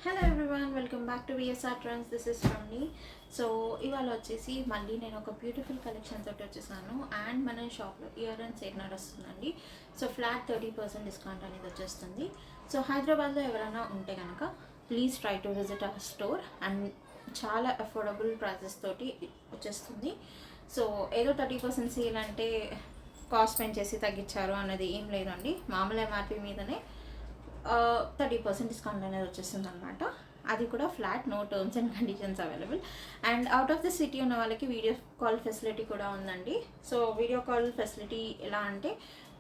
Hello everyone, welcome back to VSR trends. This is from me. So ఇవాళ వచ్చేసి మళ్ళీ నేను ఒక బ్యూటిఫుల్ కలెక్షన్ తోటి వచ్చేసాను. అండ్ మన షాప్లో ఇయర్ అండ్ సేల్ నడుస్తుందండి. సో ఫ్లాట్ 30% డిస్కౌంట్ అనేది వచ్చేస్తుంది. సో హైదరాబాద్లో ఎవరైనా ఉంటే కనుక please try to visit our store. And చాలా అఫోర్డబుల్ ప్రైజెస్ తోటి వచ్చేస్తుంది. సో ఏదో 30% సేల్ అంటే కాస్ట్ పెంచేసి తగ్గించారు అన్నది ఏం లేదండి. మామూలు ఎంఆర్పి మీదనే 30% డిస్కౌంట్ అనేది వచ్చేస్తుంది అనమాట. అది కూడా flat, no terms and conditions available. And out of the city ఉన్న వాళ్ళకి వీడియో కాల్ ఫెసిలిటీ కూడా ఉందండి. సో వీడియో కాల్ ఫెసిలిటీ ఎలా అంటే,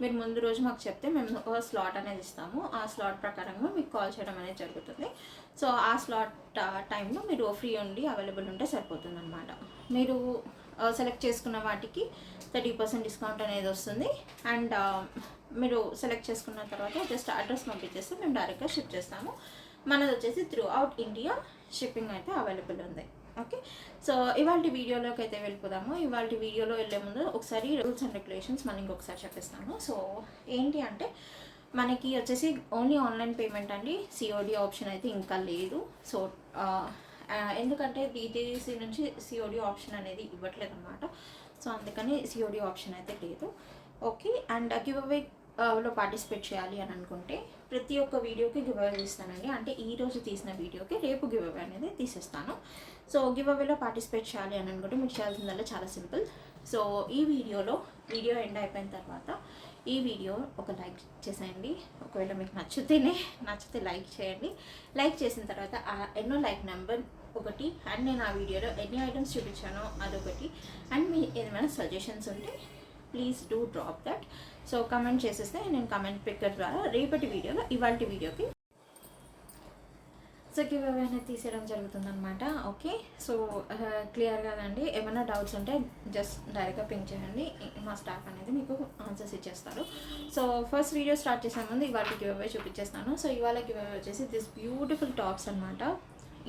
మీరు ముందు రోజు మాకు చెప్తే మేము ఒక స్లాట్ అనేది ఇస్తాము. ఆ స్లాట్ ప్రకారంగా మీకు కాల్ చేయడం అనేది జరుగుతుంది. సో ఆ స్లాట్ టైంలో మీరు ఫ్రీ ఉండి అవైలబుల్ ఉంటే సరిపోతుంది అనమాట. మీరు సెలెక్ట్ చేసుకున్న వాటికి 30% డిస్కౌంట్ అనేది వస్తుంది. అండ్ మీరు సెలెక్ట్ చేసుకున్న తర్వాత జస్ట్ అడ్రస్ పంపించేస్తే మేము డైరెక్ట్గా షిప్ చేస్తాము. మనది వచ్చేసి త్రూ అవుట్ ఇండియా షిప్పింగ్ అయితే అవైలబుల్ ఉంది. ఓకే, సో ఇవాళ వీడియోలోకి అయితే వెళ్ళిపోదాము. ఇవాళ వీడియోలో వెళ్ళే ముందు ఒకసారి రూల్స్ అండ్ రెగ్యులేషన్స్ మళ్ళీ ఇంకొకసారి చెప్పిస్తాను. సో ఏంటి అంటే, మనకి వచ్చేసి ఓన్లీ ఆన్లైన్ పేమెంట్ అండి. సిఓడి ఆప్షన్ అయితే ఇంకా లేదు. సో ఎందుకంటే డిటీసీ నుంచి సిఓడి ఆప్షన్ అనేది ఇవ్వట్లేదు అనమాట. సో అందుకని సిఓడి ఆప్షన్ అయితే లేదు. ఓకే, అండ్ గివ్ అవే లో పార్టిసిపేట్ చేయాలి అని అనుకుంటే ప్రతి ఒక్క వీడియోకి గివ్ అవే ఇస్తానండి. అంటే ఈరోజు తీసిన వీడియోకి రేపు గివ్ అవే అనేది తీసేస్తాను. సో గివ్ అవేలో పార్టిసిపేట్ చేయాలి అని అనుకుంటే మీకు చేయాల్సిందల్లా చాలా సింపుల్. సో ఈ వీడియో ఎండ్ అయిపోయిన తర్వాత ఈ వీడియో ఒక లైక్ చేసేయండి. ఒకవేళ మీకు నచ్చితే లైక్ చేయండి. లైక్ చేసిన తర్వాత ఎన్నో లైక్ నెంబర్ ఒకటి, అండ్ నేను ఆ వీడియోలో ఎన్ని ఐటమ్స్ చూపించానో అదొకటి, అండ్ మీ ఏమైనా సజెషన్స్ ఉంటే please do drop that. So comment చేసేస్తే నేను కమెంట్ పిక్కర్ ద్వారా రేపటి వీడియోలో ఇవాళ వీడియోకి సో గివ్ అవే అనేది తీసేయడం జరుగుతుందన్నమాట. ఓకే, సో క్లియర్ కాదండి. ఏమైనా డౌట్స్ ఉంటే జస్ట్ డైరెక్ట్గా పింక్ చేయండి. మా స్టాఫ్ అనేది మీకు ఆన్సర్స్ ఇచ్చేస్తారు. సో ఫస్ట్ వీడియో స్టార్ట్ చేసే ముందు ఇవాళ గివ్ అవే చూపించేస్తాను. సో ఇవాళ గివ్ అవే వచ్చేసి దిస్ బ్యూటిఫుల్ టాప్స్ అనమాట.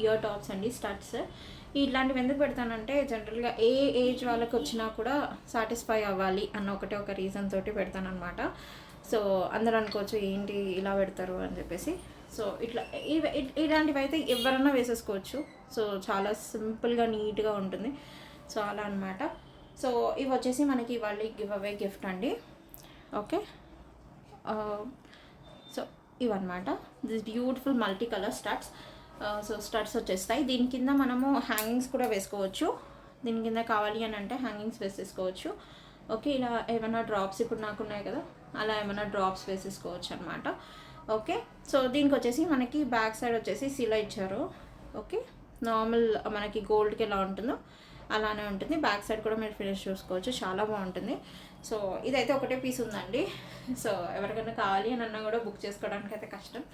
ఇయర్ టాప్స్ అండి, స్టడ్స్. ఇట్లాంటివి ఎందుకు పెడతానంటే, జనరల్గా ఏ ఏజ్ వాళ్ళకి వచ్చినా కూడా సాటిస్ఫై అవ్వాలి అన్న ఒక రీజన్ తోటి పెడతానమాట. సో అందరూ అనుకోవచ్చు ఏంటి ఇలా పెడతారు అని చెప్పేసి. సో ఇలాంటివి అయితే ఎవరన్నా వేసేసుకోవచ్చు. సో చాలా సింపుల్గా నీట్గా ఉంటుంది. సో అలా అనమాట. సో ఇవి వచ్చేసి మనకి ఇవాళ గివ్ అవే గిఫ్ట్ అండి. ఓకే, సో ఇవన్నమాట this beautiful multi colour studs. So studs వచ్చేస్తాయి. దీని కింద మనము హ్యాంగింగ్స్ కూడా వేసుకోవచ్చు. దీని కింద కావాలి అని అంటే హ్యాంగింగ్స్ వేసేసుకోవచ్చు. ఓకే, ఇలా ఏమైనా డ్రాప్స్ ఇప్పుడు నాకు ఉన్నాయి కదా, అలా ఏమైనా డ్రాప్స్ వేసేసుకోవచ్చు అనమాట. ఓకే, సో దీనికి వచ్చేసి మనకి బ్యాక్ సైడ్ వచ్చేసి సీలా ఇచ్చారు. ఓకే, నార్మల్ మనకి గోల్డ్కి ఎలా ఉంటుందో అలానే ఉంటుంది. బ్యాక్ సైడ్ కూడా మీరు ఫినిష్ చూసుకోవచ్చు, చాలా బాగుంటుంది. సో ఇదైతే ఒకటే పీస్ ఉందండి. సో ఎవరికైనా కావాలి అని అన్నా కూడా బుక్ చేసుకోవడానికి అయితే కష్టం.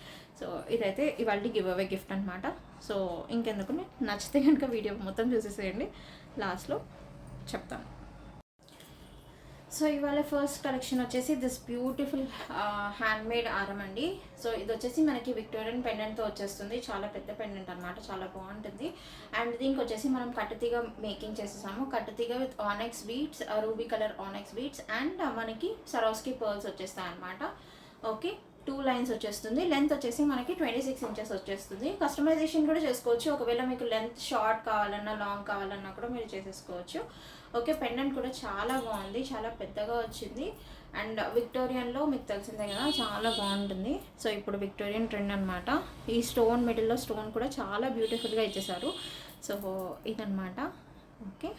సో ఇదైతే ఇవాళ గివ్ అవే గిఫ్ట్ అనమాట. సో ఇంకెందుకు, నచ్చితే కనుక వీడియో మొత్తం చూసేసేయండి, లాస్ట్లో చెప్తాను. సో ఇవాళ ఫస్ట్ కలెక్షన్ వచ్చేసి దిస్ బ్యూటిఫుల్ హ్యాండ్మేడ్ ఆరం అండి. సో ఇది వచ్చేసి మనకి విక్టోరియన్ పెండెంట్తో వచ్చేస్తుంది. చాలా పెద్ద పెండెంట్ అనమాట, చాలా బాగుంటుంది. అండ్ దీనికి వచ్చేసి మనం కట్టుతీగ మేకింగ్ చేసేసాము. కట్టుతీగ with onyx beads, ruby colour onyx beads, and మనకి సరోస్కి పర్ల్స్ వచ్చేస్తాయి అనమాట. ఓకే, 2 లైన్స్ వచ్చేస్తుంది. లెంత్ వచ్చేసి మనకి 26 ఇంచెస్ వచ్చేస్తుంది. కస్టమైజేషన్ కూడా చేసుకోవచ్చు. ఒకవేళ మీకు లెంత్ షార్ట్ కావాలన్నా లాంగ్ కావాలన్నా కూడా మీరు చేసేసుకోవచ్చు. ఓకే, పెండెంట్ కూడా చాలా బాగుంది, చాలా పెద్దగా వచ్చింది. అండ్ విక్టోరియన్లో మీకు తెలిసిందే కదా, చాలా బాగుంటుంది. సో ఇప్పుడు విక్టోరియన్ ట్రెండ్ అనమాట. ఈ స్టోన్ మిడిల్లో స్టోన్ కూడా చాలా బ్యూటిఫుల్గా ఇచ్చేసారు. సో ఇదనమాట. ఓకే,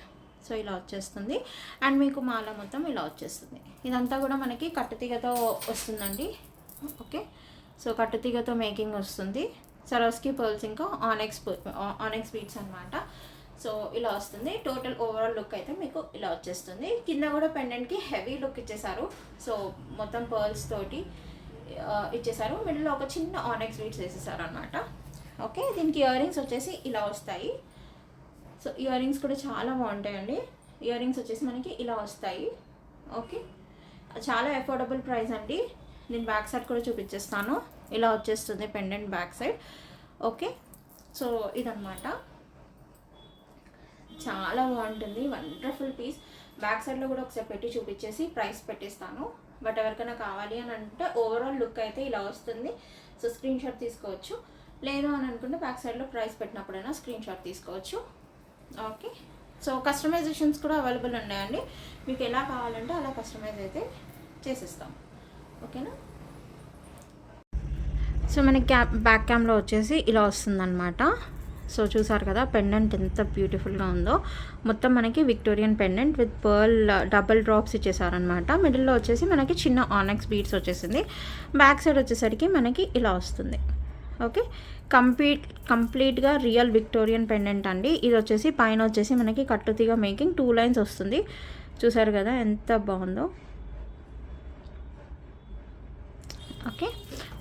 సో ఇలా వచ్చేస్తుంది. అండ్ మీకు మాల మొత్తం ఇలా వచ్చేస్తుంది. ఇదంతా కూడా మనకి కట్టుతీగతో వస్తుందండి. ఓకే, సో కట్టుతీగతో మేకింగ్ వస్తుంది. సరోస్కి పర్ల్స్ ఇంకా ఆనెక్స్ బీడ్స్ అనమాట. సో ఇలా వస్తుంది. టోటల్ ఓవరాల్ లుక్ అయితే మీకు ఇలా వచ్చేస్తుంది. కింద కూడా పెండెంట్కి హెవీ లుక్ ఇచ్చేసారు. సో మొత్తం పర్ల్స్ తోటి ఇచ్చేసారు. మిడిల్లో ఒక చిన్న ఆనెక్స్ బీడ్స్ వేసేసారు అనమాట. ఓకే, దీనికి ఇయర్ రింగ్స్ వచ్చేసి ఇలా వస్తాయి. సో ఇయర్ రింగ్స్ కూడా చాలా బాగుంటాయండి. ఇయర్ రింగ్స్ వచ్చేసి మనకి ఇలా వస్తాయి. ఓకే, చాలా అఫోర్డబుల్ ప్రైస్ అండి. నేను బ్యాక్ సైడ్ కూడా చూపించేస్తాను. ఇలా వచ్చేస్తుంది pendant back side. Okay, so ఇదన్నమాట, చాలా బాగుంటుంది. Wonderful piece. బ్యాక్ సైడ్లో కూడా ఒకసారి పెట్టి చూపించేసి ప్రైస్ పెట్టిస్తాను. బట్ ఎవరికైనా కావాలి అని అంటే ఓవరాల్ లుక్ అయితే ఇలా వస్తుంది. సో స్క్రీన్ షాట్ తీసుకోవచ్చు. లేదు అని అనుకుంటే బ్యాక్ సైడ్లో ప్రైస్ పెట్టినప్పుడైనా స్క్రీన్ షాట్ తీసుకోవచ్చు. ఓకే, సో కస్టమైజేషన్స్ కూడా అవైలబుల్ ఉన్నాయండి. మీకు ఎలా కావాలంటే అలా కస్టమైజ్ అయితే చేసిస్తాం. ఓకేనా. సో మనకి బ్యాక్ క్యామ్లో వచ్చేసి ఇలా వస్తుందన్నమాట. సో చూసారు కదా పెండెంట్ ఎంత బ్యూటిఫుల్గా ఉందో. మొత్తం మనకి Victorian pendant with pearl double drops ఇచ్చేసారనమాట. మిడిల్లో వచ్చేసి మనకి చిన్న ఆనెక్స్ బీడ్స్ వచ్చేసింది. బ్యాక్ సైడ్ వచ్చేసరికి మనకి ఇలా వస్తుంది. ఓకే, కంప్లీట్గా రియల్ విక్టోరియన్ పెండెంట్ అండి. ఇది వచ్చేసి పైన వచ్చేసి మనకి కట్టుతీగ మేకింగ్ 2 లైన్స్ వస్తుంది. చూసారు కదా ఎంత బాగుందో. ఓకే,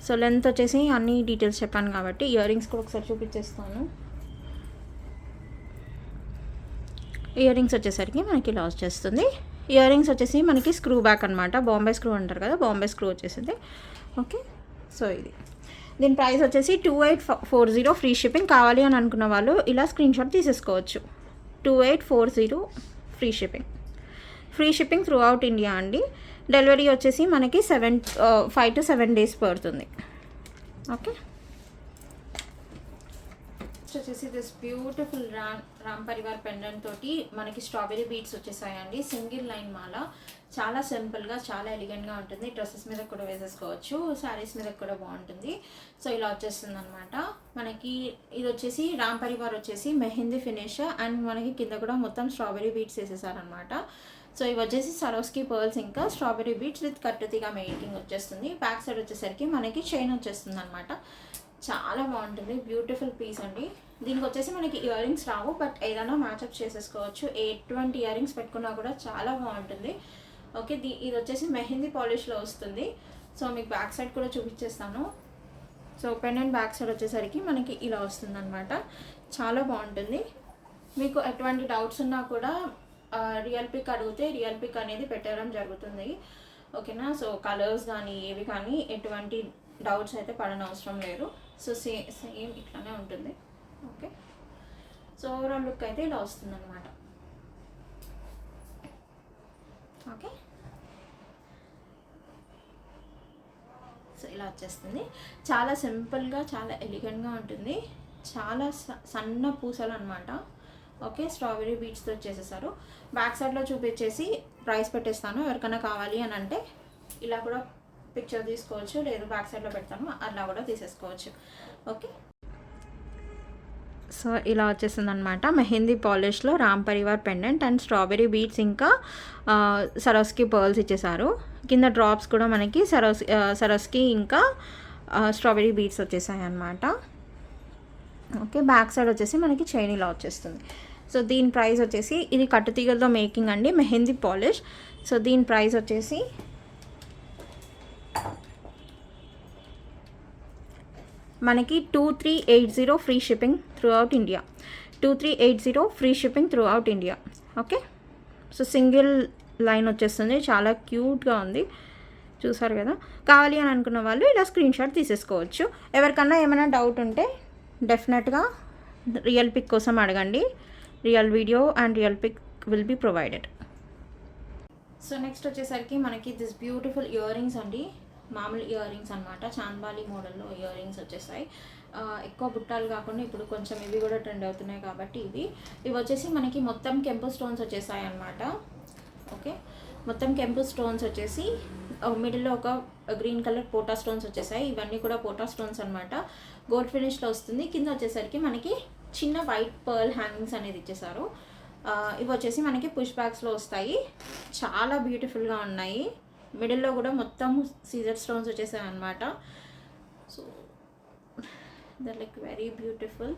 సో లెంత్ వచ్చేసి అన్ని డీటెయిల్స్ చెప్పాను కాబట్టి ఇయర్ రింగ్స్ కూడా ఒకసారి చూపించేస్తాను. ఇయర్ రింగ్స్ వచ్చేసరికి మనకి ఇలా వచ్చేస్తుంది. ఇయర్ రింగ్స్ వచ్చేసి మనకి స్క్రూ బ్యాక్ అనమాట. బాంబే స్క్రూ అంటారు కదా, బాంబే స్క్రూ వచ్చేసింది. ఓకే, సో ఇది దీని ప్రైస్ వచ్చేసి 2840 ఫ్రీ షిప్పింగ్. కావాలి అని అనుకున్న వాళ్ళు ఇలా స్క్రీన్ షాట్ తీసేసుకోవచ్చు. 2840 free shipping through out India అండి. డెలివరీ వచ్చేసి మనకి 5 to 7 days పడుతుంది. ఓకే, వచ్చేసి this beautiful Ram Parivar pendant తోటి మనకి స్ట్రాబెరీ బీడ్స్ వచ్చేసాయండి. సింగిల్ లైన్ మాల, చాలా సింపుల్గా చాలా ఎలిగెంట్గా ఉంటుంది. డ్రెస్సెస్ మీద కూడా వేసేసుకోవచ్చు, శారీస్ మీద కూడా బాగుంటుంది. సో ఇలా వచ్చేస్తుంది అనమాట. మనకి ఇది వచ్చేసి రామ్ పరివార్ వచ్చేసి మెహందీ ఫినిష్ అండ్ మనకి కింద కూడా మొత్తం స్ట్రాబెరీ బీడ్స్ వేసేసారనమాట. సో ఇవి వచ్చేసి సరోస్కి పర్ల్స్ ఇంకా స్ట్రాబెరీ బీడ్స్ విత్ కట్టుతీగా మేకింగ్ వచ్చేస్తుంది. బ్యాక్ సైడ్ వచ్చేసరికి మనకి చైన్ వచ్చేస్తుంది అనమాట. చాలా బాగుంటుంది, బ్యూటిఫుల్ పీస్ అండి. దీనికి వచ్చేసి మనకి ఇయర్ రింగ్స్ రావు, బట్ ఏదైనా మ్యాచప్ చేసేసుకోవచ్చు. ఎటువంటి ఇయర్ రింగ్స్ పెట్టుకున్నా కూడా చాలా బాగుంటుంది. ఓకే, ఇది వచ్చేసి మెహందీ పాలిష్లో వస్తుంది. సో మీకు బ్యాక్ సైడ్ కూడా చూపించేస్తాను. సో పెండెంట్ బ్యాక్ సైడ్ వచ్చేసరికి మనకి ఇలా వస్తుంది అనమాట. చాలా బాగుంటుంది. మీకు ఎటువంటి డౌట్స్ ఉన్నా కూడా రియల్ పిక్ అడిగితే రియల్ పిక్ అనేది పెట్టడం జరుగుతుంది. ఓకేనా. సో కలర్స్ కానీ ఏవి కానీ ఎటువంటి డౌట్స్ అయితే పడనవసరం లేదు. సో సేమ్ ఇట్లానే ఉంటుంది. ఓకే, సో ఓవరాల్ లుక్ అయితే ఇలా వస్తుంది అనమాట. ఓకే, సో ఇలా వచ్చేస్తుంది. చాలా సింపుల్గా చాలా ఎలిగెంట్గా ఉంటుంది. చాలా సన్న పూసలు అనమాట. ఓకే, స్ట్రాబెరీ బీడ్స్తో వచ్చేసేసారు. బ్యాక్ సైడ్లో చూపించేసి ప్రైస్ పెట్టేస్తాను. ఎవరికైనా కావాలి అని అంటే ఇలా కూడా పిక్చర్ తీసుకోవచ్చు, లేదు బ్యాక్ సైడ్లో పెడతాను అలా కూడా తీసేసుకోవచ్చు. ఓకే, సో ఇలా వచ్చేసింది అనమాట. మెహందీ పాలిష్లో Ram Parivar pendant and strawberry beads ఇంకా సరోస్కి పర్ల్స్ ఇచ్చేసారు. కింద డ్రాప్స్ కూడా మనకి సరోస్కి ఇంకా స్ట్రాబెరీ బీడ్స్ వచ్చేసాయి అనమాట. ఓకే, బ్యాక్ సైడ్ వచ్చేసి మనకి చైన్ ఇలా వచ్చేస్తుంది. సో దీని ప్రైస్ వచ్చేసి ఇది కట్టుతీగలతో మేకింగ్ అండి, మెహందీ పాలిష్. సో దీని ప్రైస్ వచ్చేసి మనకి 2380 free shipping through out India. 2380 free shipping through out India. Okay, so single line వచ్చేస్తుంది. చాలా క్యూట్గా ఉంది, చూసారు కదా. కావాలి అని అనుకున్న వాళ్ళు ఇలా స్క్రీన్ షాట్ తీసేసుకోవచ్చు. ఎవరికన్నా ఏమైనా డౌట్ ఉంటే డెఫినెట్గా రియల్ పిక్ కోసం అడగండి. Real video and real pic will be provided. So next వచ్చేసరికి మనకి దిస్ బ్యూటిఫుల్ ఇయర్ రింగ్స్ అండి. మామూలు ఇయర్ రింగ్స్ అనమాట. చాన్బాలి మోడల్లో ఇయర్ రింగ్స్ వచ్చేసాయి. ఎక్కువ బుట్టాలు కాకుండా ఇప్పుడు కొంచెం ఇవి కూడా ట్రెండ్ అవుతున్నాయి కాబట్టి ఇవి వచ్చేసి మనకి మొత్తం కెంపు స్టోన్స్ వచ్చేసాయి అనమాట. ఓకే, మొత్తం కెంపు స్టోన్స్ వచ్చేసి మిడిల్లో ఒక గ్రీన్ కలర్ పోటా స్టోన్స్ వచ్చేసాయి. ఇవన్నీ కూడా పోటా స్టోన్స్ అనమాట. గోల్డ్ ఫినిష్లో వస్తుంది. కింద వచ్చేసరికి మనకి చిన్న వైట్ పర్ల్ హ్యాంగింగ్స్ అనేది ఇచ్చేసారు. ఇవి వచ్చేసి మనకి పుష్ బ్యాగ్స్లో వస్తాయి. చాలా బ్యూటిఫుల్గా ఉన్నాయి. మిడిల్లో కూడా మొత్తం సీజర్ స్టోన్స్ వచ్చేసాయి అనమాట. So they're like very beautiful.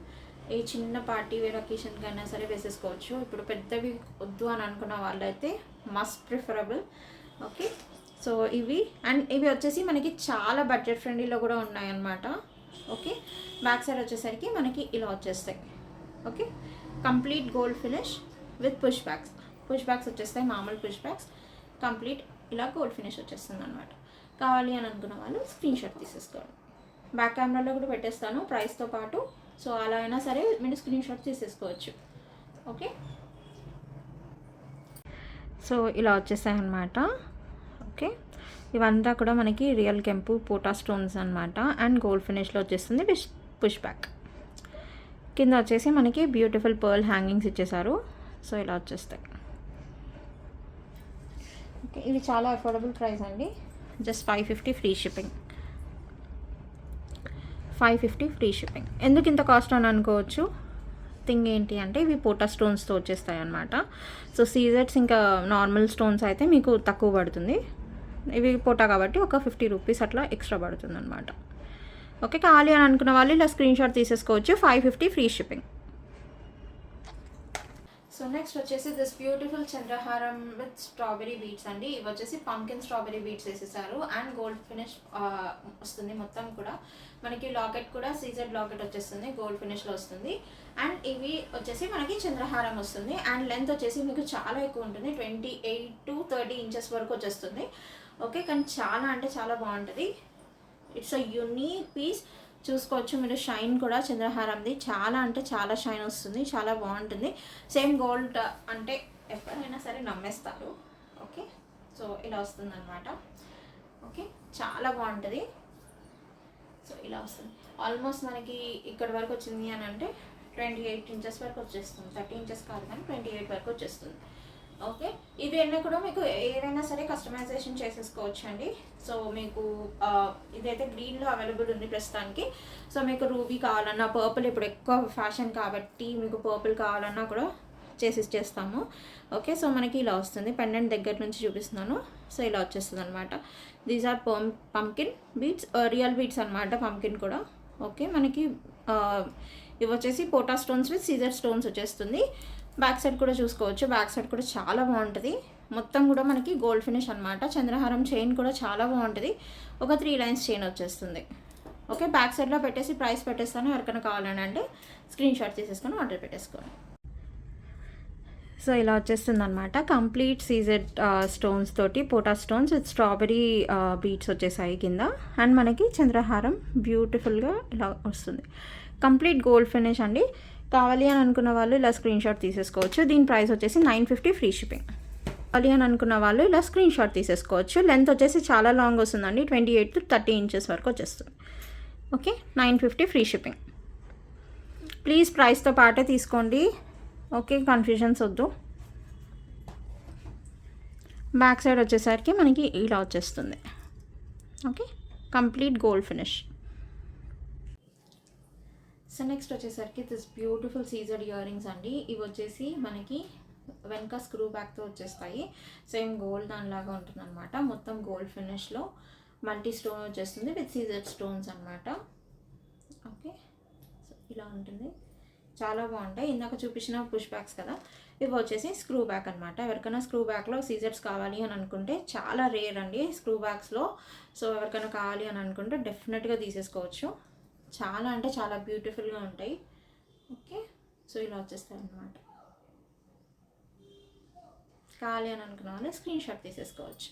A చిన్న పార్టీ వేర్ అకేషన్కి అయినా సరే వేసేసుకోవచ్చు. ఇప్పుడు పెద్దవి వద్దు అని అనుకున్న వాళ్ళైతే మస్ట్ ప్రిఫరబుల్. ఓకే, సో ఇవి వచ్చేసి మనకి చాలా బడ్జెట్ ఫ్రెండ్లీలో కూడా ఉన్నాయన్నమాట. ఓకే, బ్యాక్ సైడ్ వచ్చేసరికి మనకి ఇలా వచ్చేస్తాయి. Okay, complete gold finish with push bags వచ్చేస్తాయి. మామూలు పుష్ బ్యాగ్స్ కంప్లీట్ ఇలా గోల్డ్ ఫినిష్ వచ్చేస్తుంది అనమాట. కావాలి అని అనుకున్న వాళ్ళు స్క్రీన్ షాట్ తీసేసుకోండి. బ్యాక్ కెమెరాలో కూడా పెట్టేస్తాను ప్రైస్తో పాటు. సో అలా అయినా సరే మీరు స్క్రీన్ షాట్ తీసేసుకోవచ్చు. ఓకే, సో ఇలా వచ్చేసాయి అన్నమాట. ఓకే, ఇవంతా కూడా మనకి రియల్ కెంపు పోటా స్టోన్స్ అనమాట అండ్ గోల్డ్ ఫినిష్లో వచ్చేస్తుంది పుష్ బ్యాక్. కింద వచ్చేసి మనకి బ్యూటిఫుల్ పర్ల్ హ్యాంగింగ్స్ ఇచ్చేసారు. సో ఇలా వచ్చేస్తాయి. ఓకే, ఇది చాలా అఫోర్డబుల్ ప్రైస్ అండి. Just 550 free shipping. 550 free shipping. ఎందుకు ఇంత కాస్ట్ అని అనుకోవచ్చు. థింగ్ ఏంటి అంటే ఇవి పోటా స్టోన్స్తో వచ్చేస్తాయి అన్నమాట. సో సీజెట్స్ ఇంకా నార్మల్ స్టోన్స్ అయితే మీకు తక్కువ పడుతుంది. ఇవి పోటా కాబట్టి ఒక 50 రూపీస్ అట్లా ఎక్స్ట్రా పడుతుంది అనమాట. ఓకే, కావాలి అని అనుకున్న వాళ్ళు ఇలా స్క్రీన్ షాట్ తీసేసుకోవచ్చు. 550 ఫ్రీ షిప్పింగ్. సో నెక్స్ట్ వచ్చేసి దిస్ బ్యూటిఫుల్ చంద్రహారం విత్ స్ట్రాబెరీ బీట్స్ అండి. ఇవి వచ్చేసి పంకిన్ స్ట్రాబెరీ బీట్స్ వేసేసారు అండ్ గోల్డ్ ఫినిష్ వస్తుంది మొత్తం కూడా. మనకి లాకెట్ కూడా సీజెడ్ లాకెట్ వచ్చేస్తుంది, గోల్డ్ ఫినిష్లో వస్తుంది. అండ్ ఇవి వచ్చేసి మనకి చంద్రహారం వస్తుంది. అండ్ లెంత్ వచ్చేసి మీకు చాలా ఎక్కువ ఉంటుంది, 28 to 30 ఇంచెస్ వరకు వచ్చేస్తుంది. ఓకే, కానీ చాలా అంటే చాలా బాగుంటుంది. It's a unique piece. చూసుకోవచ్చు మీరు, షైన్ కూడా చంద్రహారంది చాలా అంటే చాలా షైన్ వస్తుంది, చాలా బాగుంటుంది. సేమ్ గోల్డ్ అంటే ఎవరైనా సరే నమ్మేస్తారు. ఓకే, సో ఇలా వస్తుంది అనమాట. ఓకే, చాలా బాగుంటుంది. సో ఇలా వస్తుంది. ఆల్మోస్ట్ మనకి ఇక్కడ వరకు వచ్చింది అని అంటే 28 ఇంచెస్ వరకు వచ్చేస్తుంది. 30 ఇంచెస్ కాదు కానీ 28 వరకు వచ్చేస్తుంది. ఓకే, ఇవి అన్నీ కూడా మీకు ఏదైనా సరే కస్టమైజేషన్ చేసేసుకోవచ్చు అండి. సో మీకు ఇదైతే గ్రీన్లో అవైలబుల్ ఉంది ప్రస్తుతానికి. సో మీకు రూబీ కావాలన్నా, పర్పుల్ ఇప్పుడు ఎక్కువ ఫ్యాషన్ కాబట్టి మీకు పర్పుల్ కావాలన్నా కూడా చేస్తాము. ఓకే, సో మనకి ఇలా వస్తుంది. పెండెంట్ దగ్గర నుంచి చూపిస్తున్నాను. సో ఇలా వచ్చేస్తుంది అనమాట. These are pumpkin beads, real beads అనమాట, పంకిన్ కూడా. ఓకే, మనకి ఇవి వచ్చేసి పోటా స్టోన్స్ విత్ సీజర్ స్టోన్స్ వచ్చేస్తుంది. బ్యాక్ సైడ్ కూడా చూసుకోవచ్చు. బ్యాక్ సైడ్ కూడా చాలా బాగుంటుంది. మొత్తం కూడా మనకి గోల్డ్ ఫినిష్ అనమాట. చంద్రహారం చైన్ కూడా చాలా బాగుంటుంది. ఒక 3 లైన్స్ చైన్ వచ్చేస్తుంది. ఓకే, బ్యాక్ సైడ్లో పెట్టేసి ప్రైస్ పెట్టేస్తాను. ఎవరికైనా కావాలని అంటే స్క్రీన్ షాట్ తీసేసుకొని ఆర్డర్ పెట్టేసుకోండి. సో ఇలా వచ్చేస్తుంది అనమాట. కంప్లీట్ సీజెడ్ స్టోన్స్ తోటి పోటా స్టోన్స్ విత్ స్ట్రాబెరీ బీట్స్ వచ్చేసాయి కింద. అండ్ మనకి చంద్రహారం బ్యూటిఫుల్గా ఇలా వస్తుంది. కంప్లీట్ గోల్డ్ ఫినిష్ అండి. కావాలి అని అనుకున్న వాళ్ళు ఇలా స్క్రీన్ షాట్ తీసేసుకోవచ్చు. దీని ప్రైస్ వచ్చేసి 950 ఫ్రీ షిప్పింగ్. కావాలి అని అనుకున్న వాళ్ళు ఇలా స్క్రీన్ షాట్ తీసేసుకోవచ్చు. లెంత్ వచ్చేసి చాలా లాంగ్ వస్తుందండి, 28 to 30 ఇంచెస్ వరకు వచ్చేస్తుంది. Okay, 950 free shipping. ప్లీజ్ ప్రైస్తో పాటే తీసుకోండి. ఓకే, కన్ఫ్యూజన్స్ వద్దు. బ్యాక్ సైడ్ వచ్చేసరికి మనకి ఇలా వచ్చేస్తుంది. Okay, complete gold finish. So next వచ్చేసరికి దిస్ బ్యూటిఫుల్ సీజర్డ్ ఇయర్ రింగ్స్ అండి. ఇవి వచ్చేసి మనకి వెనక స్క్రూ బ్యాక్తో వచ్చేస్తాయి. సేమ్ గోల్డ్ దానిలాగా ఉంటుంది అనమాట. మొత్తం గోల్డ్ ఫినిష్లో మల్టీ స్టోన్ వచ్చేస్తుంది విత్ సీజర్డ్ స్టోన్స్ అనమాట. ఓకే, సో ఇలా ఉంటుంది. చాలా బాగుంటాయి. ఇందాక చూపించిన పుష్ బ్యాక్స్ కదా, ఇవి వచ్చేసి స్క్రూ బ్యాక్ అనమాట. ఎవరికైనా స్క్రూ బ్యాక్లో సీజర్స్ కావాలి అని అనుకుంటే చాలా రేర్ అండి స్క్రూ బ్యాక్స్లో. సో ఎవరికైనా కావాలి అని అనుకుంటే డెఫినెట్గా తీసేసుకోవచ్చు. చాలా అంటే చాలా బ్యూటిఫుల్గా ఉంటాయి. ఓకే, సో ఇలా వచ్చేస్తాయి అన్నమాట. కావాలి అని అనుకున్న వాళ్ళు స్క్రీన్ షాట్ తీసేసుకోవచ్చు.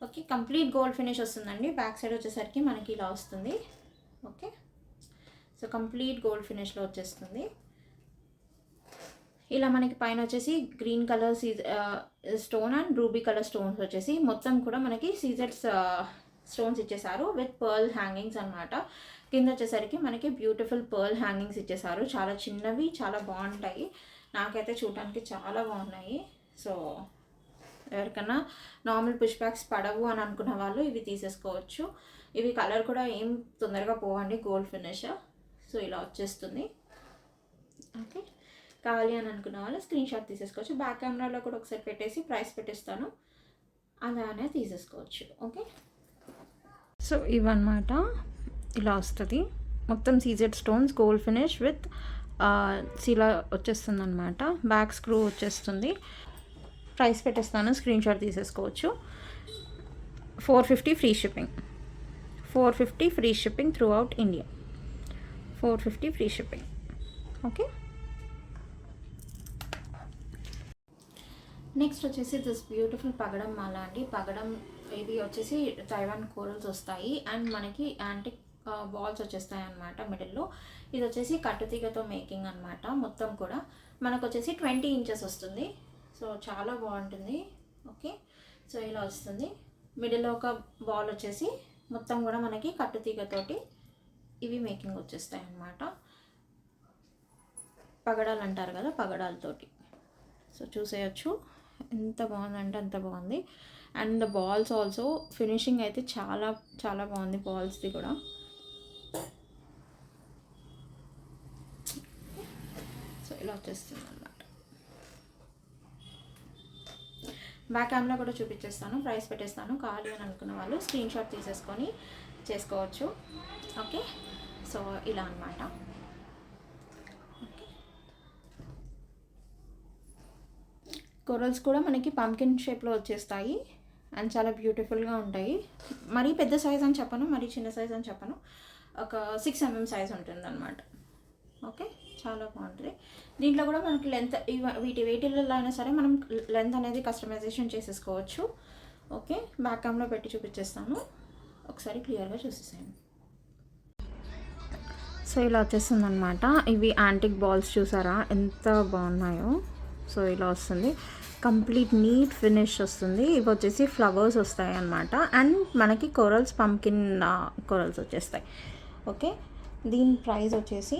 ఓకే, కంప్లీట్ గోల్డ్ ఫినిష్ వస్తుందండి. బ్యాక్ సైడ్ వచ్చేసరికి మనకి ఇలా వస్తుంది. ఓకే, సో కంప్లీట్ గోల్డ్ ఫినిష్లో వచ్చేస్తుంది. ఇలా మనకి పైన వచ్చేసి green colour stone and ruby colour stones వచ్చేసి మొత్తం కూడా మనకి సీజెడ్స్ స్టోన్స్ ఇచ్చేసారు విత్ పర్ల్ హ్యాంగింగ్స్ అనమాట. కింద వచ్చేసరికి మనకి బ్యూటిఫుల్ పర్ల్ హ్యాంగింగ్స్ ఇచ్చేసారు. చాలా చిన్నవి, చాలా బాగుంటాయి. నాకైతే చూడటానికి చాలా బాగున్నాయి. సో ఎవరికైనా నార్మల్ పుష్ బ్యాక్స్ పడవు అని అనుకున్న వాళ్ళు ఇవి తీసేసుకోవచ్చు. ఇవి కలర్ కూడా ఏం తొందరగా పోవండి, గోల్డ్ ఫినిష్. సో ఇలా వచ్చేస్తుంది. ఓకే, కావాలి అని అనుకున్న వాళ్ళు స్క్రీన్ షాట్ తీసేసుకోవచ్చు. బ్యాక్ కెమెరాలో కూడా ఒకసారి పెట్టేసి ప్రైస్ పెట్టేస్తాను, అలానే తీసేసుకోవచ్చు. ఓకే, సో ఇవన్నమాట. ఇలా వస్తుంది మొత్తం CZ stones gold finish with ఇలా వచ్చేస్తుంది అనమాట. బ్యాక్ స్క్రూ వచ్చేస్తుంది. ప్రైస్ పెట్టేస్తాను, స్క్రీన్ షాట్ తీసేసుకోవచ్చు. 450 free shipping. 450 free shipping through out India. 450 free shipping. Okay, next వచ్చేసి దిస్ బ్యూటిఫుల్ పగడం మాల అండి. పగడం ఇవి వచ్చేసి తైవాన్ కోరల్స్ వస్తాయి అండ్ మనకి యాంటిక్ బాల్స్ వచ్చేస్తాయి అన్నమాట మిడిల్లో. ఇది వచ్చేసి కట్టుతీగతో మేకింగ్ అనమాట. మొత్తం కూడా మనకు వచ్చేసి 20 ఇంచెస్ వస్తుంది. సో చాలా బాగుంటుంది. ఓకే, సో ఇలా వస్తుంది. మిడిల్లో ఒక బాల్ వచ్చేసి మొత్తం కూడా మనకి కట్టుతీగతోటి ఇవి మేకింగ్ వచ్చేస్తాయి అన్నమాట. పగడాలు అంటారు కదా, పగడాలతోటి. సో చూసేయచ్చు ఎంత బాగుందంటే అంత బాగుంది. అండ్ బాల్స్ ఆల్సో ఫినిషింగ్ అయితే చాలా చాలా బాగుంది బాల్స్ది కూడా. సో ఇలా వచ్చేస్తుంది అన్నమాట. బ్యాక్ కెమెరా కూడా చూపించేస్తాను, ప్రైస్ పెట్టేస్తాను. కావాలి అని అనుకున్న వాళ్ళు స్క్రీన్ షాట్ తీసేసుకొని చేసుకోవచ్చు. ఓకే, సో ఇలా అన్నమాట. కొరల్స్ కూడా మనకి పంకిన్ షేప్లో వచ్చేస్తాయి అండ్ చాలా బ్యూటిఫుల్గా ఉంటాయి. మరీ పెద్ద సైజ్ అని చెప్పను, మరీ చిన్న సైజ్ అని చెప్పను, ఒక 6 mm సైజ్ ఉంటుంది అనమాట. ఓకే, చాలా బాగుంటుంది. దీంట్లో కూడా మనకి లెంత్ వీటిల్లో అయినా సరే మనం లెంత్ అనేది కస్టమైజేషన్ చేసేసుకోవచ్చు. ఓకే, బ్యాక్ క్యామ్లో పెట్టి చూపించేస్తాను, ఒకసారి క్లియర్గా చూసేసాను. సో ఇలా వచ్చేస్తుంది అనమాట. ఇవి యాంటిక్ బాల్స్ చూసారా ఎంత బాగున్నాయో. సో ఇలా వస్తుంది, కంప్లీట్ నీట్ ఫినిష్ వస్తుంది. ఇవి వచ్చేసి ఫ్లవర్స్ వస్తాయి అన్నమాట. అండ్ మనకి కొరల్స్ పంకిన్ కొరల్స్ వచ్చేస్తాయి. ఓకే, దీని ప్రైస్ వచ్చేసి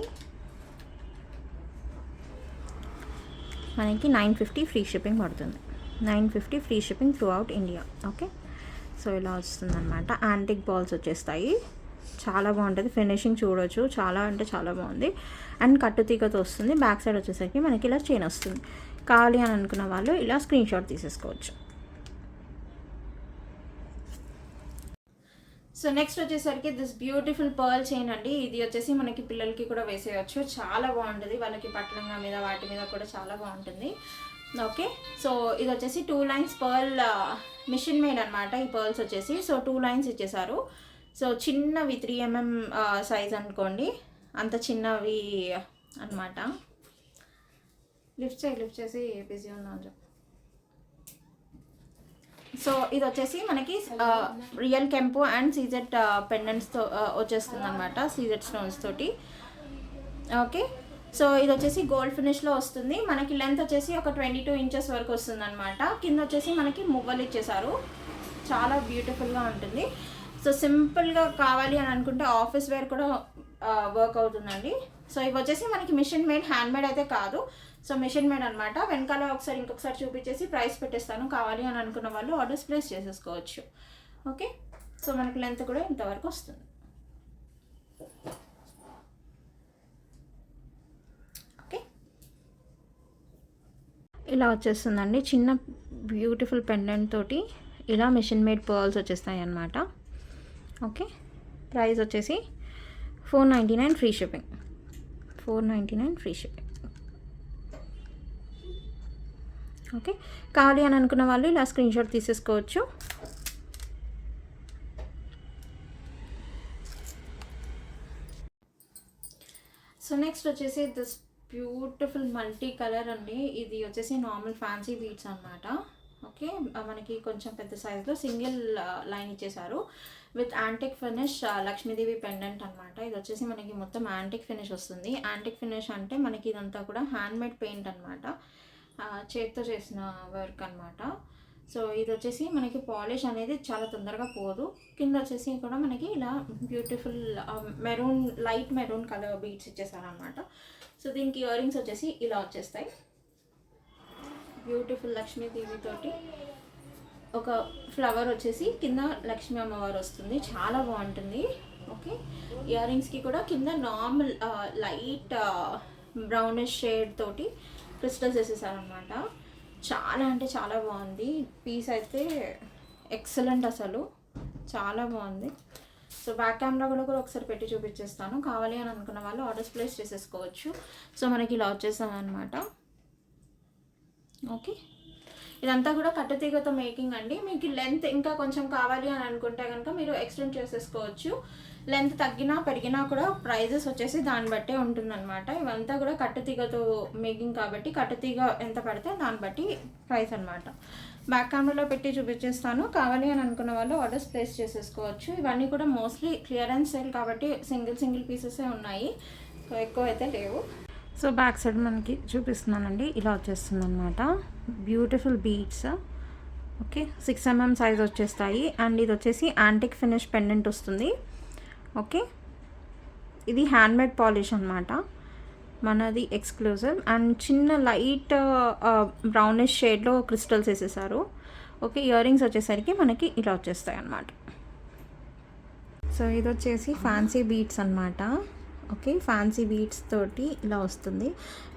మనకి 950 ఫ్రీ షిప్పింగ్ పడుతుంది. 950 free shipping through out India. Okay, so ఇలా వస్తుంది అనమాట. యాంటిక్ బాల్స్ వచ్చేస్తాయి, చాలా బాగుంటుంది. ఫినిషింగ్ చూడవచ్చు, చాలా అంటే చాలా బాగుంది. అండ్ కట్టుతీగతో వస్తుంది. బ్యాక్ సైడ్ వచ్చేసరికి మనకి ఇలా చైన్ వస్తుంది. కావాలి అని అనుకున్న వాళ్ళు ఇలా స్క్రీన్ షాట్ తీసేసుకోవచ్చు. సో నెక్స్ట్ వచ్చేసరికి దిస్ బ్యూటిఫుల్ పర్ల్ చైన్ అండి. ఇది వచ్చేసి మనకి పిల్లలకి కూడా వేసేయచ్చు, చాలా బాగుంటుంది. వాళ్ళకి పట్లంగా మీద వాటి మీద కూడా చాలా బాగుంటుంది. ఓకే, సో ఇది వచ్చేసి 2 lines పర్ల్ మిషన్ మేడ్ అనమాట. ఈ పర్ల్స్ వచ్చేసి సో 2 lines ఇచ్చేసారు. సో చిన్నవి 3 mm సైజ్ అనుకోండి, అంత చిన్నవి అనమాట. లిఫ్ట్ చేసి బిజీ ఉన్నాను చెప్పు. సో ఇది వచ్చేసి మనకి రియల్ కెంపు అండ్ సీజెడ్ పెండెంట్స్తో వచ్చేస్తుంది అనమాట, సీజెడ్ స్టోన్స్ తోటి. ఓకే, సో ఇది వచ్చేసి గోల్డ్ ఫినిష్లో వస్తుంది. మనకి లెంత్ వచ్చేసి ఒక 22 inches వరకు వస్తుంది అనమాట. కింద వచ్చేసి మనకి మువ్వలు ఇచ్చేసారు, చాలా బ్యూటిఫుల్గా ఉంటుంది. సో సింపుల్గా కావాలి అని అనుకుంటే ఆఫీస్ వేర్ కూడా వర్క్ అవుతుందండి. సో ఇవి వచ్చేసి మనకి మిషన్ మేడ్, హ్యాండ్ మేడ్ అయితే కాదు. సో మిషన్ మేడ్ అనమాట. వెనకాల ఇంకొకసారి చూపించేసి ప్రైస్ పెట్టేస్తాను. కావాలి అని అనుకున్న వాళ్ళు ఆర్డర్స్ ప్లేస్ చేసేసుకోవచ్చు. ఓకే, సో మనకి లెంత్ కూడా ఇంతవరకు వస్తుంది. ఓకే, ఇలా వచ్చేస్తుందండి. చిన్న బ్యూటిఫుల్ పెండెంట్ తోటి ఇలా మిషన్ మేడ్ పర్ల్స్ వచ్చేస్తాయి అన్నమాట. ఓకే, ప్రైస్ వచ్చేసి 499 free shipping. 499 free shipping. Okay, కావాలి అని అనుకున్న వాళ్ళు ఇలా స్క్రీన్ షాట్ తీసేసుకోవచ్చు. సో నెక్స్ట్ వచ్చేసి దిస్ బ్యూటిఫుల్ మల్టీ కలర్ అండి. ఇది వచ్చేసి నార్మల్ ఫ్యాన్సీ బీడ్స్ అనమాట. ఓకే, మనకి కొంచెం పెద్ద సైజులో సింగిల్ లైన్ ఇచ్చేసారు with antique finish Lakshmidevi pendant అనమాట. ఇది వచ్చేసి మనకి మొత్తం యాంటిక్ ఫినిష్ వస్తుంది. యాంటిక్ ఫినిష్ అంటే మనకి ఇదంతా కూడా హ్యాండ్మేడ్ పెయింట్ అనమాట, చేతితో చేసిన వర్క్ అనమాట. సో ఇది వచ్చేసి మనకి పాలిష్ అనేది చాలా తొందరగా పోదు. కింద వచ్చేసి కూడా మనకి ఇలా beautiful light maroon colour beads ఇచ్చేసారనమాట. సో దీనికి ఇయర్ రింగ్స్ వచ్చేసి ఇలా వచ్చేస్తాయి. బ్యూటిఫుల్ లక్ష్మీదేవి తోటి ఒక ఫ్లవర్ వచ్చేసి కింద లక్ష్మీ అమ్మవారు వస్తుంది, చాలా బాగుంటుంది. ఓకే, ఇయర్ రింగ్స్కి కూడా కింద నార్మల్ లైట్ బ్రౌనిష్ షేడ్ తోటి క్రిస్టల్స్ వేసేసారనమాట. చాలా అంటే చాలా బాగుంది. పీస్ అయితే ఎక్సలెంట్, అసలు చాలా బాగుంది. సో బ్యాక్ కెమెరా కూడా ఒకసారి పెట్టి చూపించేస్తాను. కావాలి అని అనుకున్న వాళ్ళు ఆర్డర్స్ ప్లేస్ చేసేసుకోవచ్చు. సో మనకి ఇలా వచ్చేసాం అనమాట. ఓకే, ఇదంతా కూడా కట్టుతీగతో మేకింగ్ అండి. మీకు లెంత్ ఇంకా కొంచెం కావాలి అని అనుకుంటే కనుక మీరు ఎక్స్టెండ్ చేసేసుకోవచ్చు. లెంత్ తగ్గినా పెరిగినా కూడా ప్రైజెస్ వచ్చేసి దాన్ని బట్టే ఉంటుందన్నమాట. ఇవంతా కూడా కట్టుతీగతో మేకింగ్ కాబట్టి కట్టుతీగ ఎంత పడితే దాన్ని బట్టి ప్రైస్ అనమాట. బ్యాక్ కెమెరాలో పెట్టి చూపించేస్తాను. కావాలి అని అనుకున్న వాళ్ళు ఆర్డర్స్ ప్లేస్ చేసేసుకోవచ్చు. ఇవన్నీ కూడా మోస్ట్లీ క్లియరెన్స్ సేల్ కాబట్టి సింగిల్ పీసెసే ఉన్నాయి, ఎక్కువ అయితే లేవు. సో బ్యాక్ సైడ్ మనకి చూపిస్తున్నానండి, ఇలా వచ్చేస్తుంది అనమాట. Beautiful beads. Okay, 6 mm size వచ్చేస్తాయి. అండ్ ఇది వచ్చేసి యాంటిక్ ఫినిష్ పెండెంట్ వస్తుంది. ఓకే, ఇది హ్యాండ్మేడ్ పాలిష్ అనమాట, మనది ఎక్స్క్లూజివ్. అండ్ చిన్న లైట్ బ్రౌనిష్ షేడ్లో క్రిస్టల్స్ వేసేసారు. ఓకే, ఇయర్ రింగ్స్ వచ్చేసరికి మనకి ఇలా వచ్చేస్తాయి అన్నమాట. సో ఇది వచ్చేసి ఫ్యాన్సీ బీట్స్ అనమాట. ఓకే, ఫ్యాన్సీ బీట్స్ తోటి ఇలా వస్తుంది,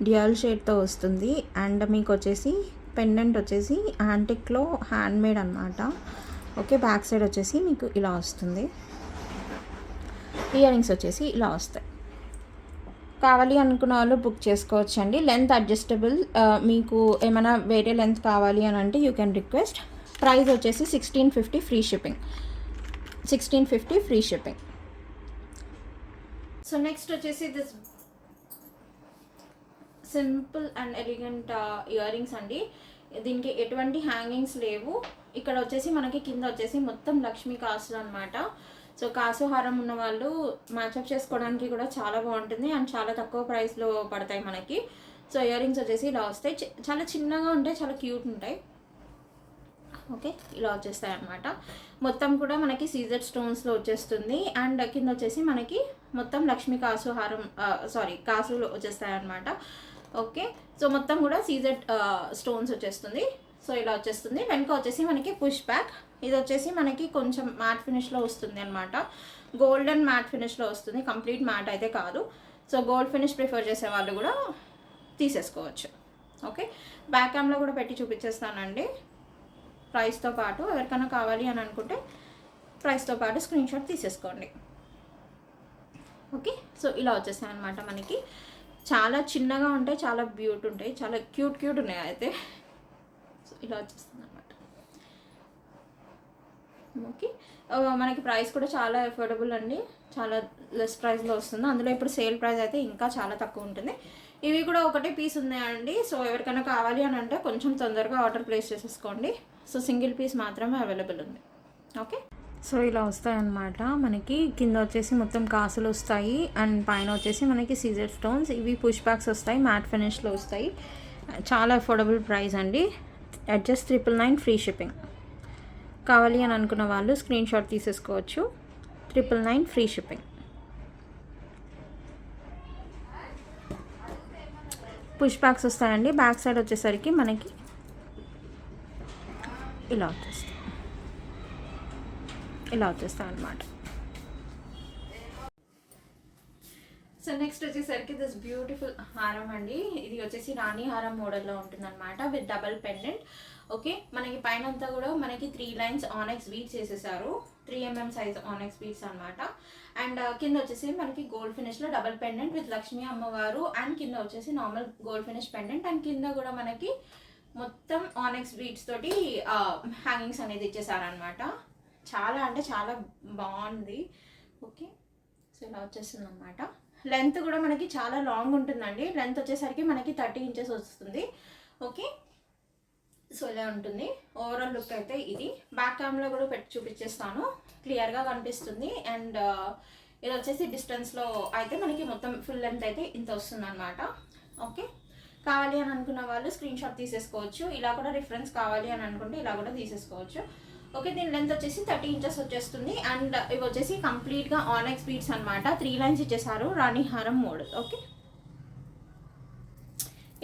డ్యూయల్ షేడ్తో వస్తుంది. అండ్ మీకు వచ్చేసి పెండెంట్ వచ్చేసి యాంటిక్లో హ్యాండ్మేడ్ అనమాట. ఓకే, బ్యాక్ సైడ్ వచ్చేసి మీకు ఇలా వస్తుంది. ఇయర్ రింగ్స్ వచ్చేసి ఇలా వస్తాయి. కావాలి అనుకున్న వాళ్ళు బుక్ చేసుకోవచ్చు అండి. లెంత్ అడ్జస్టబుల్, మీకు ఏమైనా వేరే లెంత్ కావాలి అని అంటే యూ కెన్ రిక్వెస్ట్. ప్రైస్ వచ్చేసి 1650 free shipping, 1650 free shipping. So next వచ్చేసి this simple and elegant earrings అండి. దీనికి ఎటువంటి హ్యాంగింగ్స్ లేవు. ఇక్కడ వచ్చేసి మనకి కింద వచ్చేసి మొత్తం లక్ష్మీ కాసులు అనమాట. సో కాసు హారం ఉన్న వాళ్ళు మ్యాచప్ చేసుకోవడానికి కూడా చాలా బాగుంటుంది అండ్ చాలా తక్కువ ప్రైస్లో పడతాయి మనకి. సో ఇయర్ రింగ్స్ వచ్చేసి ఇలా వస్తాయి, చాలా చిన్నగా ఉంటాయి, చాలా క్యూట్ ఉంటాయి. ఓకే, ఇలా వచ్చేస్తాయి అన్నమాట. మొత్తం కూడా మనకి సీజెడ్ స్టోన్స్లో వచ్చేస్తుంది. అండ్ కింద వచ్చేసి మనకి మొత్తం లక్ష్మీ కాసు హారం కాసులు వచ్చేస్తాయి అన్నమాట. ఓకే, సో మొత్తం కూడా సీజెడ్ స్టోన్స్ వచ్చేస్తుంది. సో ఇలా వచ్చేస్తుంది. వెనుక వచ్చేసి మనకి పుష్ బ్యాక్. ఇది వచ్చేసి మనకి కొంచెం మ్యాట్ ఫినిష్లో వస్తుంది అనమాట, గోల్డెన్ మ్యాట్ ఫినిష్లో వస్తుంది, కంప్లీట్ మ్యాట్ అయితే కాదు. సో గోల్డ్ ఫినిష్ ప్రిఫర్ చేసే వాళ్ళు కూడా తీసేసుకోవచ్చు. ఓకే, బ్యాక్ క్యామ్లో కూడా పెట్టి చూపించేస్తానండి ప్రైస్తో పాటు. ఎవరికైనా కావాలి అని అనుకుంటే ప్రైస్తో పాటు స్క్రీన్ షాట్ తీసేసుకోండి. ఓకే, సో ఇలా వచ్చేస్తాయి అనమాట. మనకి చాలా చిన్నగా ఉంటాయి, చాలా బ్యూటీ ఉంటాయి, చాలా క్యూట్ ఉన్నాయి అయితే. సో ఇలా వచ్చేస్తుంది అనమాట. ఓకే, మనకి ప్రైస్ కూడా చాలా అఫోర్డబుల్ అండి, చాలా లెస్ ప్రైస్లో వస్తుంది. అందులో ఇప్పుడు సేల్ ప్రైస్ అయితే ఇంకా చాలా తక్కువ ఉంటుంది. ఇవి కూడా ఒకటే పీస్ ఉన్నాయండి. సో ఎవరికైనా కావాలి అని అంటే కొంచెం తొందరగా ఆర్డర్ ప్లేస్ చేసేసుకోండి. సో సింగిల్ పీస్ మాత్రమే అవైలబుల్ ఉంది. ఓకే, సో ఇలా వస్తాయి అన్నమాట. మనకి కింద వచ్చేసి మొత్తం కాసులు వస్తాయి అండ్ పైన వచ్చేసి మనకి సీజర్ స్టోన్స్. ఇవి పుష్ బ్యాక్స్ వస్తాయి, మ్యాట్ ఫినిష్లో వస్తాయి. చాలా అఫోర్డబుల్ ప్రైస్ అండి, జస్ట్ 999 ఫ్రీ షిప్పింగ్. కావాలి అని అనుకున్న వాళ్ళు స్క్రీన్ షాట్ తీసేసుకోవచ్చు. 999 ఫ్రీ షిప్పింగ్. పుష్ బ్యాక్స్ వస్తాయండి. బ్యాక్ సైడ్ వచ్చేసరికి మనకి ఇలా వచ్చేస్తాయి అన్నమాట. సో నెక్స్ట్ వచ్చేసరికి దిస్ బ్యూటిఫుల్ హారం అండి. ఇది వచ్చేసి రాణి హారం మోడల్లో ఉంటుంది అనమాట, విత్ డబల్ పెండెంట్. ఓకే, మనకి పైన అంతా కూడా మనకి 3 లైన్స్ ఆనెక్స్ బీడ్స్ వేసేసారు, 3 mm సైజ్ ఆనెక్స్ బీడ్స్ అనమాట. అండ్ కింద వచ్చేసి మనకి గోల్డ్ ఫినిష్లో డబల్ పెండెంట్ విత్ లక్ష్మీ అమ్మవారు. అండ్ కింద వచ్చేసి normal gold finish pendant. And కింద కూడా మనకి మొత్తం ఆనెక్స్ బీడ్స్ తోటి హ్యాంగింగ్స్ అనేది ఇచ్చేసారనమాట. చాలా అంటే చాలా బాగుంది. ఓకే, సో ఇలా వచ్చేస్తుంది అనమాట. లెంత్ కూడా మనకి చాలా లాంగ్ ఉంటుందండి. లెంత్ వచ్చేసరికి మనకి 30 inches వస్తుంది. ఓకే, సో ఇలా ఉంటుంది ఓవరాల్ లుక్ అయితే. ఇది బ్యాక్ క్యామ్లో కూడా పెట్టి చూపించేస్తాను, క్లియర్గా కనిపిస్తుంది. అండ్ ఇది వచ్చేసి డిస్టెన్స్లో అయితే మనకి మొత్తం ఫుల్ లెంత్ అయితే ఇంత వస్తుంది అనమాట. ఓకే, కావాలి అని అనుకున్న వాళ్ళు స్క్రీన్ షాట్ తీసేసుకోవచ్చు. ఇలా కూడా రిఫరెన్స్ కావాలి అని అనుకుంటే ఇలా కూడా తీసేసుకోవచ్చు. ఓకే, దీని లెంత్ వచ్చేసి 30 inches వచ్చేస్తుంది. అండ్ ఇవి వచ్చేసి కంప్లీట్గా ఆనెక్స్ బీడ్స్ అనమాట, 3 lines ఇచ్చేసారు, రాణి హారం మోడల్. ఓకే,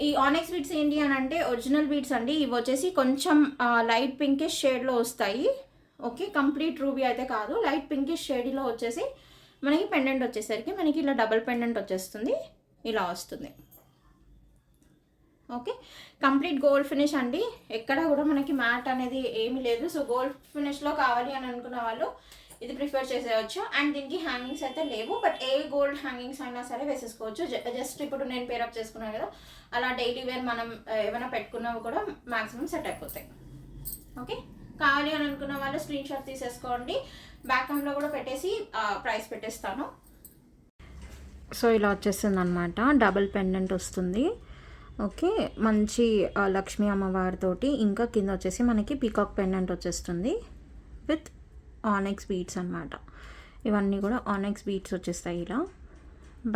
ఈ ఆనెక్స్ బీడ్స్ ఏంటి అని అంటే ఒరిజినల్ బీడ్స్ అండి. ఇవి వచ్చేసి కొంచెం లైట్ పింకిష్ షేడ్లో వస్తాయి. ఓకే, కంప్లీట్ రూబీ అయితే కాదు, లైట్ పింకిష్ షేడ్లో వచ్చేసి మనకి పెండెంట్ వచ్చేసరికి మనకి ఇలా డబల్ పెండెంట్ వచ్చేస్తుంది, ఇలా వస్తుంది. ఓకే, కంప్లీట్ గోల్డ్ ఫినిష్ అండి, ఎక్కడ కూడా మనకి మ్యాట్ అనేది ఏమీ లేదు. సో గోల్డ్ ఫినిష్లో కావాలి అని అనుకున్న వాళ్ళు ఇది ప్రిఫర్ చేసేయచ్చు. అండ్ దీనికి హ్యాంగింగ్స్ అయితే లేవు, బట్ ఏ గోల్డ్ హ్యాంగింగ్స్ అయినా సరే వేసేసుకోవచ్చు. జస్ట్ ఇప్పుడు నేను పేరప్ చేసుకున్నాను కదా, అలా డైలీ వేర్ మనం ఏమైనా పెట్టుకున్నవి కూడా మ్యాక్సిమం సెట్ అయిపోతాయి. ఓకే, కావాలి అని అనుకున్న వాళ్ళు స్క్రీన్ షాట్ తీసేసుకోండి. బ్యాక్ క్యామ్లో కూడా పెట్టేసి ప్రైస్ పెట్టేస్తాను. సో ఇలా వచ్చేస్తుంది అనమాట, డబుల్ పెండెంట్ వస్తుంది. ఓకే, మంచి లక్ష్మీ అమ్మవారితోటి. ఇంకా కింద వచ్చేసి మనకి పీకాక్ పెండెంట్ వచ్చేస్తుంది విత్ ఆనెక్స్ బీడ్స్ అనమాట. ఇవన్నీ కూడా ఆనెక్స్ బీడ్స్ వచ్చేస్తాయి. ఇలా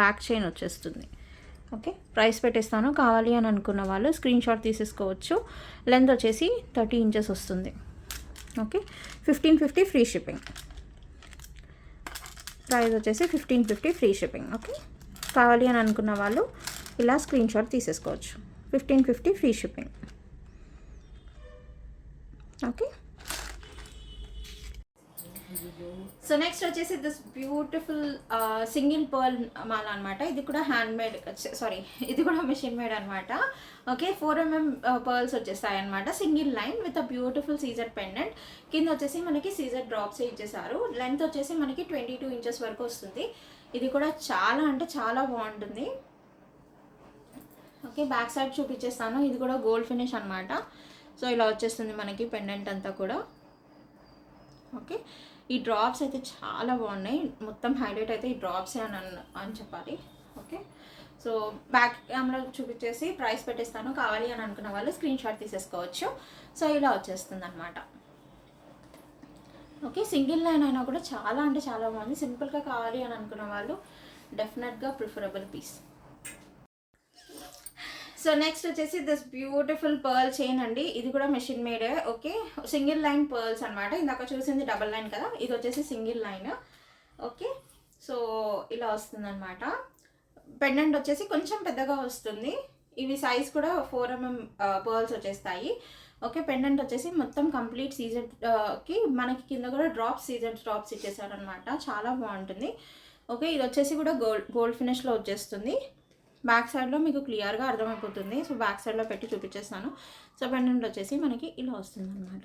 బ్యాక్ చైన్ వచ్చేస్తుంది. ఓకే, ప్రైస్ పెట్టేస్తాను. కావాలి అని అనుకున్న వాళ్ళు స్క్రీన్ షాట్ తీసేసుకోవచ్చు. లెంత్ వచ్చేసి 30 inches వస్తుంది. Okay, 1550 free shipping. ప్రైస్ వచ్చేసి 1550 ఫ్రీ షిప్పింగ్. ఓకే, కావాలి అని అనుకున్న వాళ్ళు ఇలా స్క్రీన్ షాట్ తీసేసుకోవచ్చు. 1550 free shipping. Okay, so next వచ్చేసి దిస్ బ్యూటిఫుల్ సింగిల్ పర్ల్ మాల అనమాట. ఇది కూడా హ్యాండ్ మేడ్, సారీ ఇది కూడా మెషిన్ మేడ్ అనమాట. ఓకే, 4mm పర్ల్స్ వచ్చేస్తాయి అనమాట. Single line with a beautiful సీజర్ పెండెంట్. కింద వచ్చేసి మనకి సీజర్ డ్రాప్స్ ఇచ్చేసారు. లెంత్ వచ్చేసి మనకి 22 ఇంచెస్ వరకు వస్తుంది. ఇది కూడా చాలా అంటే చాలా బాగుంటుంది. ఓకే, బ్యాక్ సైడ్ చూపించేస్తాను. ఇది కూడా గోల్డ్ ఫినిష్ అనమాట. సో ఇలా వచ్చేస్తుంది మనకి పెండెంట్ అంతా కూడా. ఓకే, ఈ డ్రాప్స్ అయితే చాలా బాగున్నాయి. మొత్తం హైలైట్ అయితే ఈ డ్రాప్సే అని చెప్పాలి. ఓకే, సో బ్యాక్ కెమెరా చూపించేసి ప్రైస్ పెట్టేస్తాను. కావాలి అని అనుకున్న వాళ్ళు స్క్రీన్ షాట్ తీసేసుకోవచ్చు. సో ఇలా వచ్చేస్తుంది అనమాట. ఓకే, సింగిల్ లైన్ అయినా కూడా చాలా అంటే చాలా బాగుంది. సింపుల్గా కావాలి అని అనుకున్న వాళ్ళు డెఫినెట్గా ప్రిఫరబుల్ పీస్. సో నెక్స్ట్ వచ్చేసి దిస్ బ్యూటిఫుల్ పర్ల్ చైన్ అండి. ఇది కూడా మెషిన్ మేడే. ఓకే, సింగిల్ లైన్ పర్ల్స్ అనమాట. ఇందాక చూసింది డబల్ లైన్ కదా, ఇది వచ్చేసి సింగిల్ లైన్. ఓకే, సో ఇలా వస్తుంది అనమాట. పెండెంట్ వచ్చేసి కొంచెం పెద్దగా వస్తుంది. ఇవి సైజ్ కూడా 4mm పర్ల్స్ వచ్చేస్తాయి. ఓకే, పెండెంట్ వచ్చేసి మొత్తం కంప్లీట్ సీజర్కి మనకి కింద కూడా సీజర్ డ్రాప్స్ ఇచ్చేసారనమాట. చాలా బాగుంటుంది. ఓకే, ఇది వచ్చేసి కూడా గోల్డ్ ఫినిష్లో వచ్చేస్తుంది. బ్యాక్ సైడ్లో మీకు క్లియర్గా అర్థమైపోతుంది. సో బ్యాక్ సైడ్లో పెట్టి చూపించేస్తాను. సో పెండెంట్ వచ్చేసి మనకి ఇలా వస్తుంది అనమాట.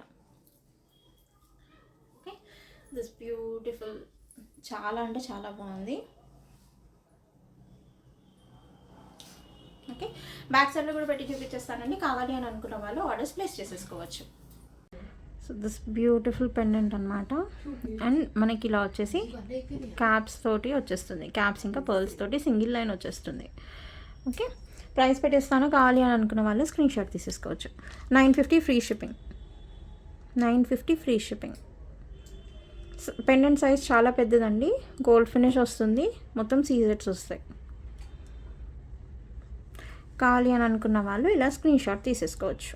ఓకే, దిస్ బ్యూటిఫుల్, చాలా అంటే చాలా బాగుంది. ఓకే, బ్యాక్ సైడ్లో కూడా పెట్టి చూపించేస్తానండి. కావాలి అని అనుకున్న వాళ్ళు ఆర్డర్స్ ప్లేస్ చేసేసుకోవచ్చు. సో దిస్ బ్యూటిఫుల్ పెండెంట్ అనమాట. అండ్ మనకి ఇలా వచ్చేసి క్యాప్స్ తోటి వచ్చేస్తుంది. క్యాప్స్ ఇంకా పర్ల్స్ తోటి సింగిల్ లైన్ వచ్చేస్తుంది. ఓకే, ప్రైస్ పెట్టేస్తాను. కావాలి అని అనుకున్న వాళ్ళు స్క్రీన్ షాట్ తీసేసుకోవచ్చు. 950 free shipping. 950 free shipping. Pendant size చాలా పెద్దదండి. గోల్డ్ ఫినిష్ వస్తుంది. మొత్తం సీజెట్స్ వస్తాయి. కావాలి అని అనుకున్న వాళ్ళు ఇలా స్క్రీన్ షాట్ తీసేసుకోవచ్చు.